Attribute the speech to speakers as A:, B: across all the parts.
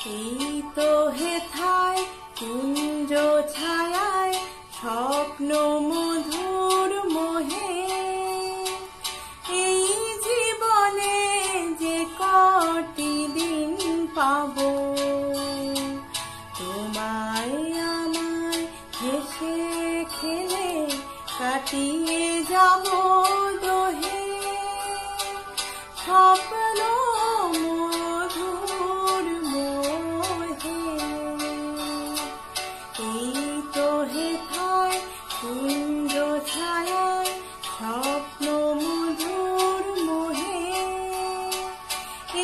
A: এই তো হেথায় কুঞ্জ ছায়ায় স্বপ্ন মধুর মোহে এই জীবনে যে কটি দিন পাবো তোমায় আমায় হেসে খেলে কাটিয়ে যাব দোহে স্বপ্ন মধুর মোহে এই তো হেথায় কুঞ্জ ছায়ায় স্বপ্ন মধুর মোহে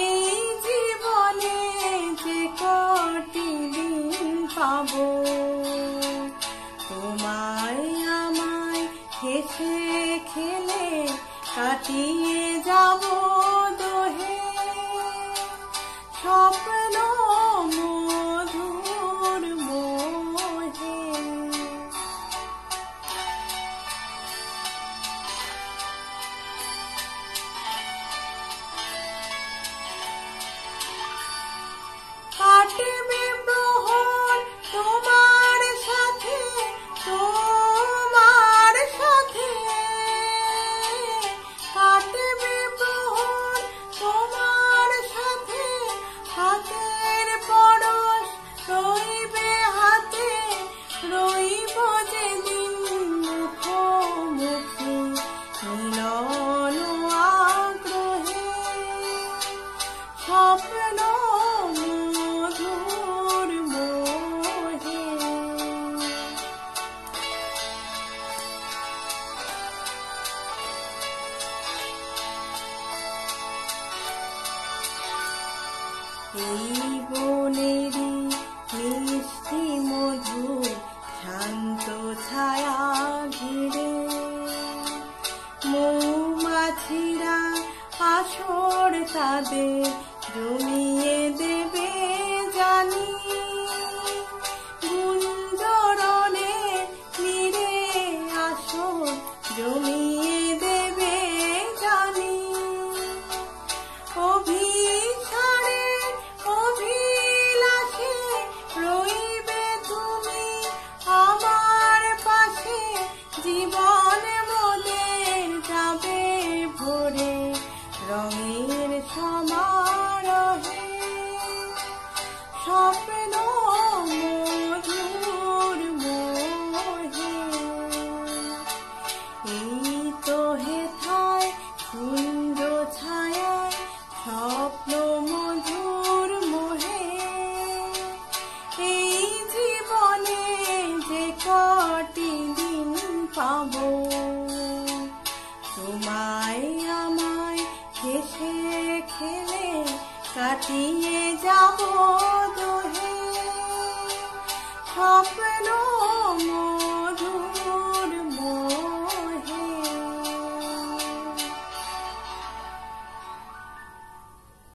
A: এই জীবনে যে কটি দিন পাবো তোমায় আমায় হেসে খেলে কাটিয়ে যাব দোহে স্বপ্ন মধুর মোহে কাটবে প্রহর তোমার সাথে তোমার সাথে কাটবে প্রহর তোমার সাথে হাতের পরশ রইবে হাতে রইব যেদিন মুখোমুখি মিলন আগ্রহে স্বপ্ন মধুর মোহে এই বনেরই মিষ্টি মধুর শান্ত ছায়া ঘিরে মৌমাছিরা আসর তাদের জমিয়ে দেবে জানি গুঞ্জরণে তীরে আসর জমিয়ে দেবে জানি অভিসারে অভিলাষে রইবে তুমি আমার পাশে জীবন মোদের যাবে ভরে রঙের সমারোহে স্বপ্ন মধুর মোহে এই তো হেথায় কুঞ্জ ছায়ায় স্বপ্ন মধুর মোহে এই জীবনে যে কটি দিন পাবো তোমায় আমায় হেসে খেলে কাটিয়ে যাব দোহে স্বপ্ন